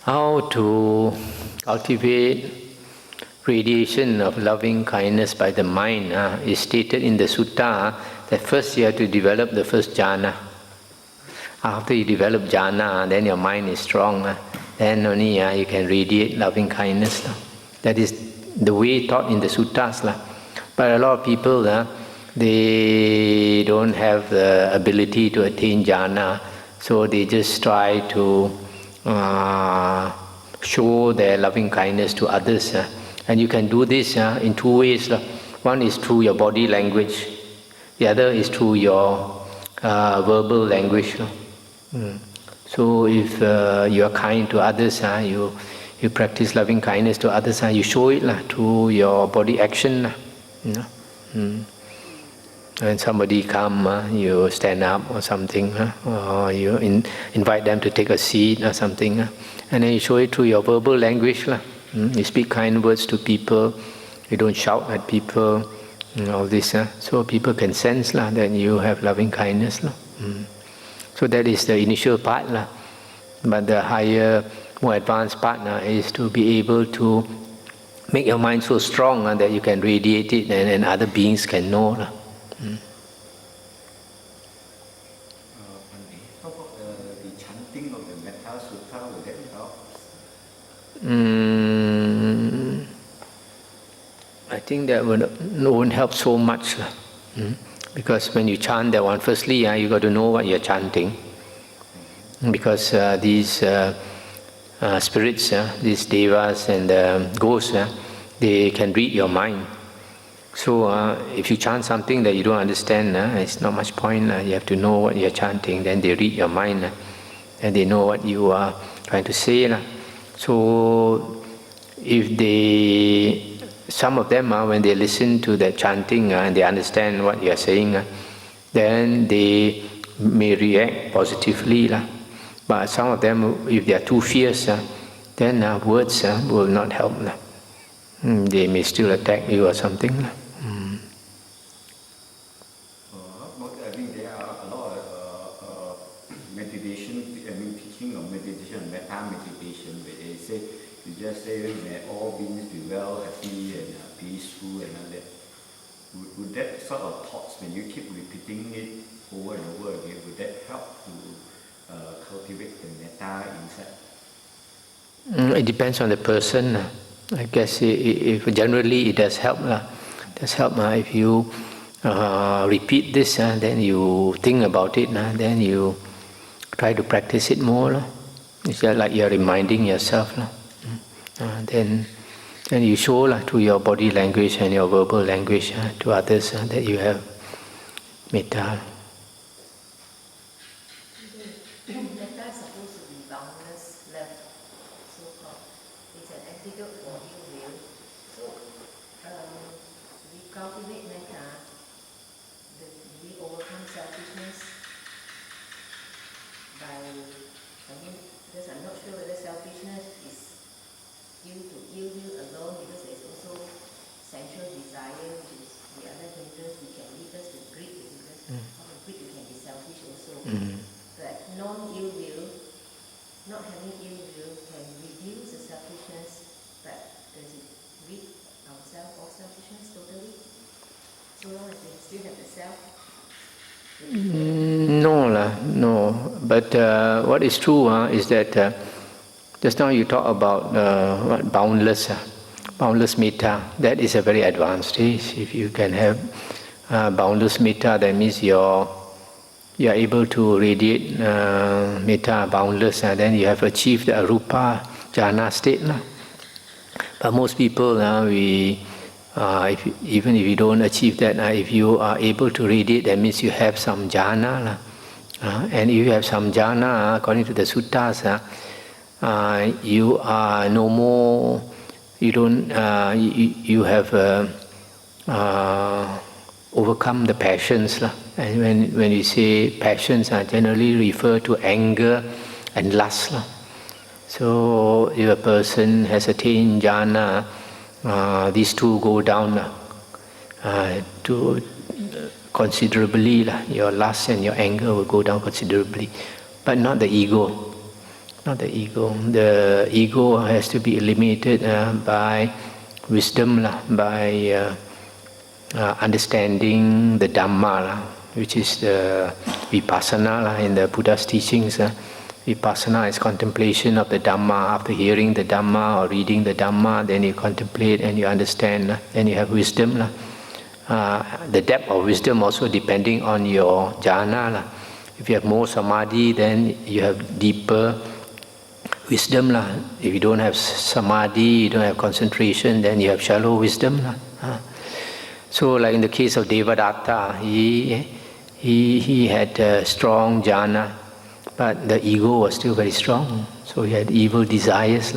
How to cultivate radiation of loving kindness by the mind is stated in the sutta that first you have to develop the first jhana. After you develop jhana, then your mind is strong. Then only you can radiate loving kindness. That is the way taught in the suttas. But a lot of people, they don't have the ability to attain jhana, so they just try to show their loving kindness to others. And you can do this in two ways. One is through your body language, the other is through your verbal language. So if you are kind to others, you practice loving kindness to others, you show it through your body action. When somebody come, you stand up or something, or you invite them to take a seat or something, and then you show it through your verbal language. You speak kind words to people, you don't shout at people, all this, so people can sense that you have loving kindness. So that is the initial part. But the higher, more advanced part is to be able to make your mind so strong that you can radiate it and other beings can know. How about the chanting of the Metta Sutta, will that help? I think that won't help so much. Because when you chant that one, firstly, you got to know what you're chanting. Because these spirits, these devas and ghosts, they can read your mind. So if you chant something that you don't understand, it's not much point. You have to know what you're chanting, then they read your mind, and they know what you are trying to say. So if some of them, when they listen to the chanting and they understand what you are saying, then they may react positively. But some of them, if they are too fierce, then words will not help. They may still attack you or something. I think there are a lot of meditation, teaching of meditation, metta meditation, where they say, you just say, may all beings be well, happy and peaceful and all that. Would that sort of thoughts, when you keep repeating it over and over again, would that help to cultivate the metta inside? It depends on the person. I guess if generally it does help. It does help if you repeat this, then you think about it, then you try to practice it more. It's just like you're reminding yourself. Then you show through your body language and your verbal language to others that you have metta. Metta is supposed to be boundless love, so-called. It's an antidote for ill will. So we cultivate metta, we overcome selfishness by, because I'm not sure whether selfishness is due to ill will alone, because there's also sensual desire, which is the other hindrance which can lead us to greed, because out of greed you can be selfish also. But non-ill will, not having ill will, can reduce the selfishness, but does it rid ourselves of selfishness totally? So long as we still have the self? No. But what is true is that just now you talk about boundless metta. That is a very advanced stage. If you can have boundless metta, that means you are able to radiate metta boundless, and then you have achieved the arupa jhana state. But most people, even if you don't achieve that, if you are able to radiate, that means you have some jhana. And if you have some jhana, according to the suttas, you are no more, you have overcome the passions. And when you say passions, generally refer to anger and lust. So if a person has attained jhana, these two go down to considerably. Your lust and your anger will go down considerably. But not the ego. Not the ego. The ego has to be eliminated by wisdom, by understanding the Dhamma, which is the vipassana in the Buddha's teachings. Vipassana is contemplation of the Dhamma. After hearing the Dhamma or reading the Dhamma, then you contemplate and you understand, then you have wisdom. The depth of wisdom also depending on your jhana. If you have more samadhi, then you have deeper wisdom. If you don't have samadhi, you don't have concentration, then you have shallow wisdom. So like in the case of Devadatta, he had strong jhana, but the ego was still very strong. So he had evil desires.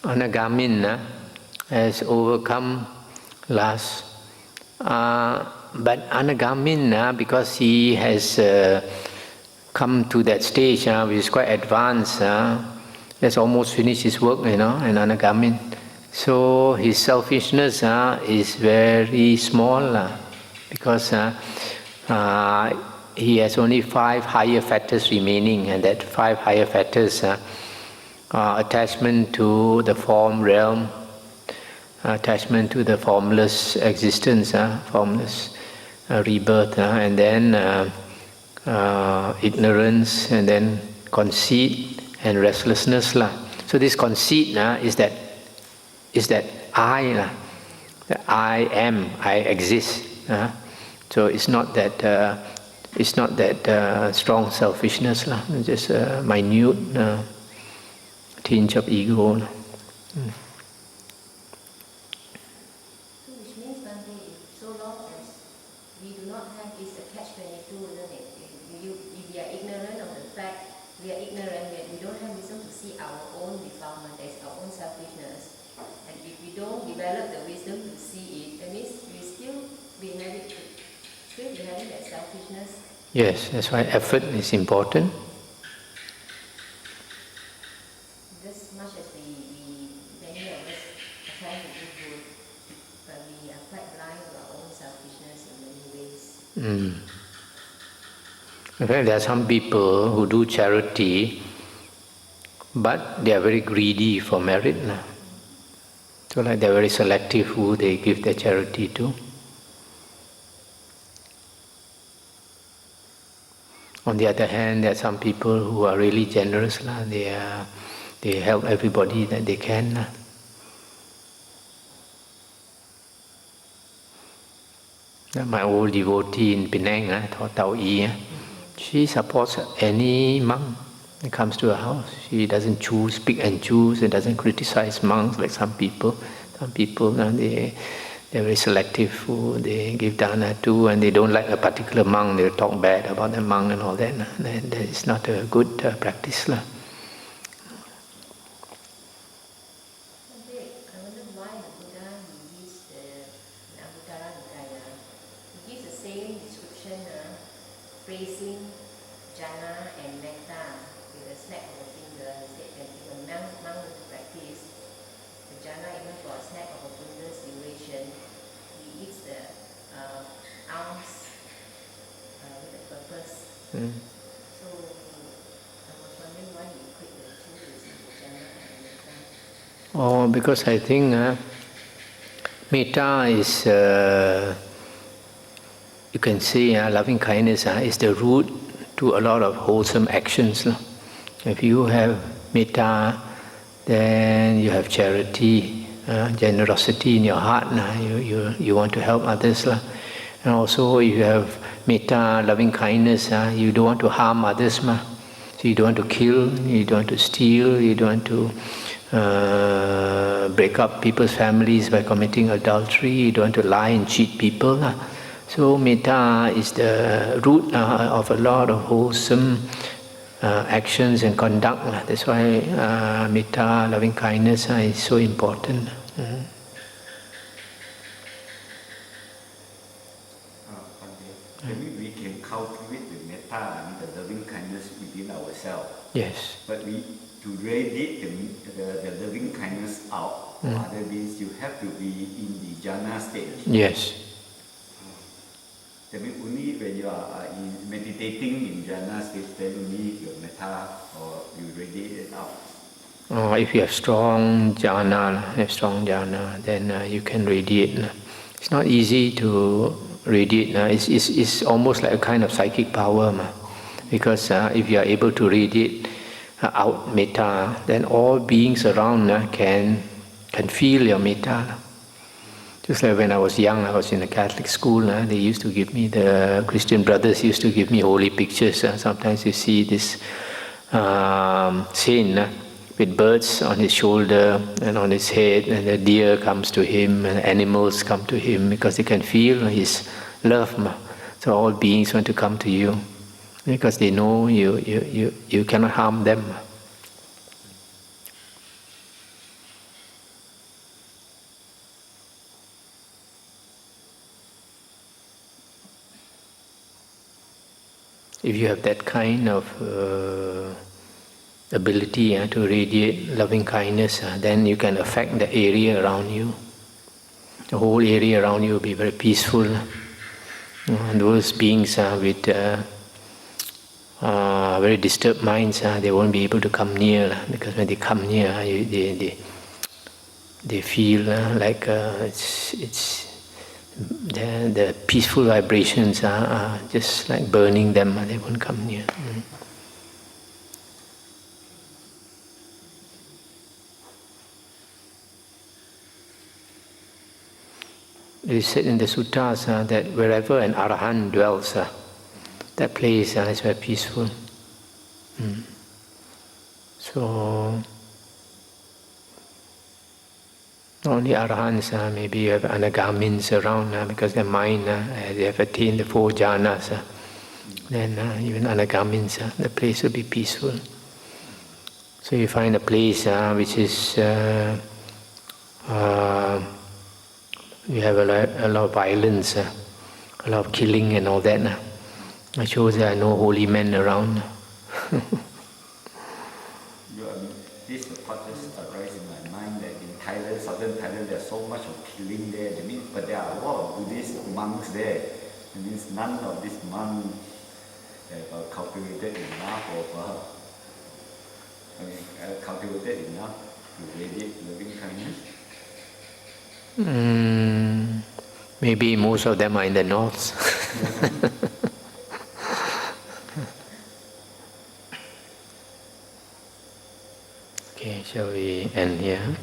Anagamin has overcome lust. But Anagamin, because he has come to that stage which is quite advanced, has almost finished his work, and Anagamin. So his selfishness is very small because he has only 5 higher fetters remaining, and that 5 higher fetters are attachment to the form realm, attachment to the formless existence, formless rebirth, and then ignorance, and then conceit and restlessness. So this conceit is that I, that I am, I exist. So it's not that strong selfishness, it's just a minute tinge of ego. Which means, Bhante, so long as we do not have this catch-22, isn't it? If we are ignorant of the fact, we are ignorant, we don't have wisdom to see our own defilement, as our own selfishness. And if we don't develop the wisdom to see it, that means we still be having that selfishness. Yes, that's why effort is important. As much as many of us are trying to do good, but we are quite blind to our own selfishness in many ways. In fact, there are some people who do charity, but they are very greedy for merit. So like they are very selective who they give their charity to. On the other hand, there are some people who are really generous. They help everybody that they can. My old devotee in Penang, Tao Yi, she supports any monk that comes to her house. She doesn't pick and choose, and doesn't criticize monks like some people. Some people, they're very selective who they give dana to, and they don't like a particular monk, they'll talk bad about the monk and all that. That is not a good practice. I wonder why the Buddha gives the Nikaya, he gives the same description, praising jhana and metta with a snap of a finger. He said that if a monk were to practice the jhana even for a snap of a finger's duration, he eats the alms with a purpose. So I was wondering why he equate the two, jhana and metta. Oh, because I think metta is, you can say, loving kindness is the root to a lot of wholesome actions. If you have metta, then you have charity, generosity in your heart. You want to help others. And also, if you have metta, loving kindness, you don't want to harm others. So you don't want to kill, you don't want to steal, you don't want to break up people's families by committing adultery, you don't want to lie and cheat people. So metta is the root of a lot of wholesome actions and conduct. That's why metta, loving kindness, is so important. Maybe we can cultivate the metta and the loving kindness within ourselves. Yes. But to radiate the loving kindness out for other beings, you have to be in the jhana stage. Yes. That means only when you are meditating in jhana stage, then only your metta or you radiate it out. If you have strong jhana, then you can radiate. It's not easy to radiate. It's almost like a kind of psychic power. Because if you are able to radiate out metta, then all beings around can feel your metta. Just like when I was young, I was in a Catholic school. They used to give me, the Christian brothers used to give me holy pictures. Sometimes you see this saint with birds on his shoulder and on his head, and the deer comes to him, and animals come to him because they can feel his love. So all beings want to come to you because they know you cannot harm them. If you have that kind of ability to radiate loving kindness, then you can affect the area around you. The whole area around you will be very peaceful. And those beings with very disturbed minds, they won't be able to come near, because when they come near, they feel like the peaceful vibrations are just like burning them. They won't come near. It is said in the Suttas that wherever an Arahant dwells, that place is very peaceful. So, not only Arahants, maybe you have Anagamins around, because their mind, they have attained the 4 jhanas. Then even Anagamins, the place will be peaceful. So you find a place which is you have a lot of violence, a lot of killing and all that. It shows there are no holy men around. This thought just arises in my mind that in Thailand, southern Thailand, there's so much of killing there. But there are a lot of Buddhist monks there. That means none of these monks have cultivated enough to radiate loving kindness. Maybe most of them are in the north. Okay, shall we end here?